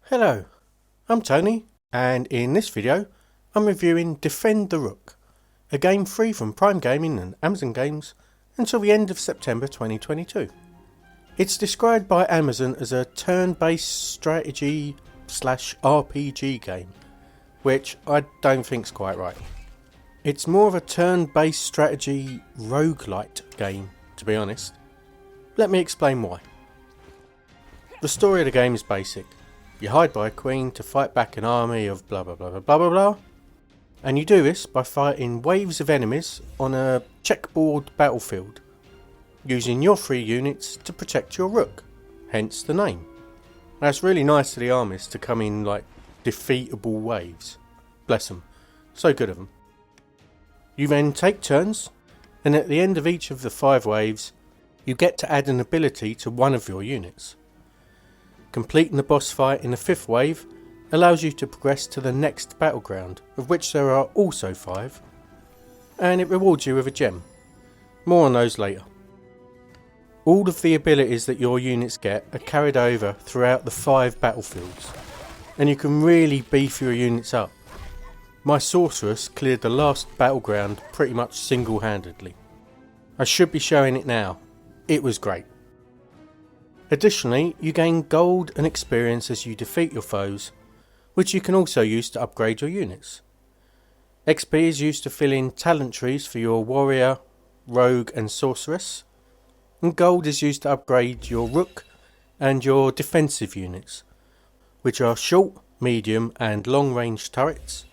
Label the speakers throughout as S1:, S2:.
S1: Hello, I'm Tony, and in this video I'm reviewing Defend the Rook, a game free from Prime Gaming and Amazon Games until the end of September 2022. It's described by Amazon as a turn-based strategy / RPG game, which I don't think's quite right. It's more of a turn-based strategy roguelite game, to be honest. Let me explain why. The story of the game is basic. You hide by a queen to fight back an army of blah blah blah blah blah blah blah, and you do this by fighting waves of enemies on a checkerboard battlefield, using your 3 units to protect your rook, hence the name. Now it's really nice of the armies to come in like defeatable waves. Bless them, so good of them. You then take turns, and at the end of each of the 5 waves, you get to add an ability to one of your units. Completing the boss fight in the 5th wave allows you to progress to the next battleground, of which there are also 5, and it rewards you with a gem. More on those later. All of the abilities that your units get are carried over throughout the 5 battlefields, and you can really beef your units up. My sorceress cleared the last battleground pretty much single-handedly. I should be showing it now. It was great. Additionally, you gain gold and experience as you defeat your foes, which you can also use to upgrade your units. XP is used to fill in talent trees for your warrior, rogue and sorceress, and gold is used to upgrade your rook and your defensive units, which are short, medium and long range turrets,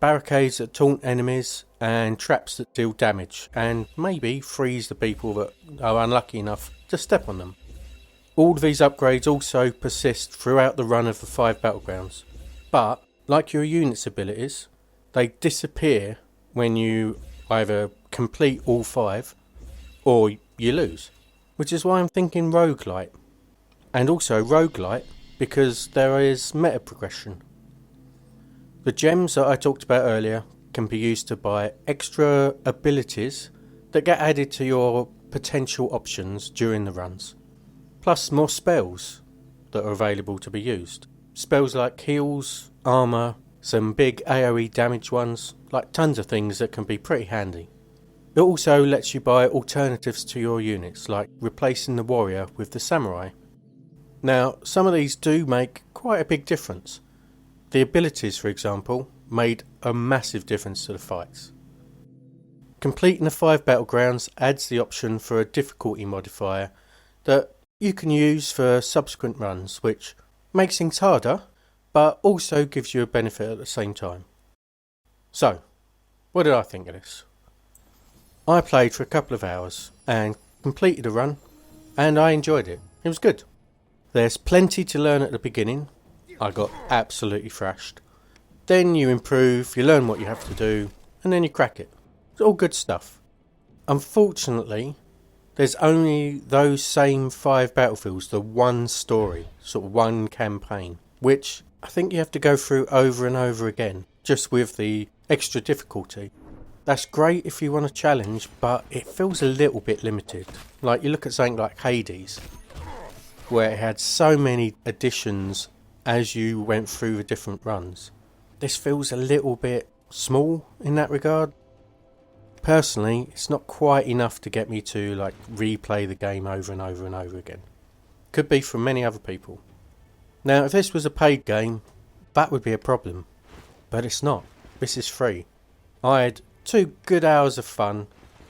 S1: barricades that taunt enemies, and traps that deal damage and maybe freeze the people that are unlucky enough to step on them. All of these upgrades also persist throughout the run of the 5 battlegrounds, but like your unit's abilities, they disappear when you either complete all 5 or you lose, which is why I'm thinking roguelite, and also roguelite because there is meta progression. The gems that I talked about earlier can be used to buy extra abilities that get added to your potential options during the runs. Plus more spells that are available to be used. Spells like heals, armour, some big AoE damage ones, like tons of things that can be pretty handy. It also lets you buy alternatives to your units, like replacing the warrior with the samurai. Now, some of these do make quite a big difference. The abilities, for example, made a massive difference to the fights. Completing the 5 battlegrounds adds the option for a difficulty modifier that you can use for subsequent runs, which makes things harder, but also gives you a benefit at the same time. So, what did I think of this? I played for a couple of hours and completed a run, and I enjoyed it. It was good. There's plenty to learn at the beginning. I got absolutely thrashed. Then you improve, you learn what you have to do, and then you crack it. It's all good stuff. Unfortunately, there's only those same 5 battlefields, the one story, sort of one campaign, which I think you have to go through over and over again, just with the extra difficulty. That's great if you want a challenge, but it feels a little bit limited. Like you look at something like Hades, where it had so many additions as you went through the different runs. This feels a little bit small in that regard. Personally, it's not quite enough to get me to like replay the game over and over and over again. Could be from many other people. Now, if this was a paid game, that would be a problem. But it's not. This is free. I had 2 good hours of fun.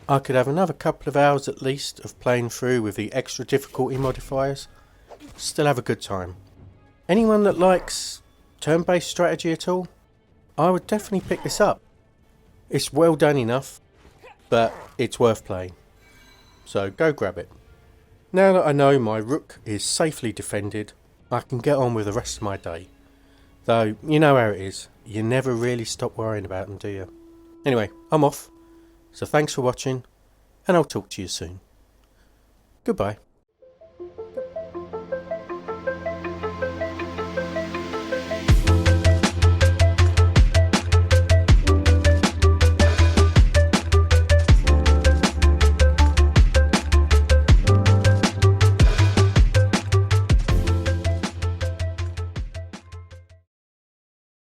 S1: I could have another couple of hours at least of playing through with the extra difficulty modifiers. Still have a good time. Anyone that likes turn-based strategy at all, I would definitely pick this up. It's well done enough, but it's worth playing. So go grab it. Now that I know my rook is safely defended, I can get on with the rest of my day. Though, you know how it is, you never really stop worrying about them, do you? Anyway, I'm off. So thanks for watching, and I'll talk to you soon. Goodbye.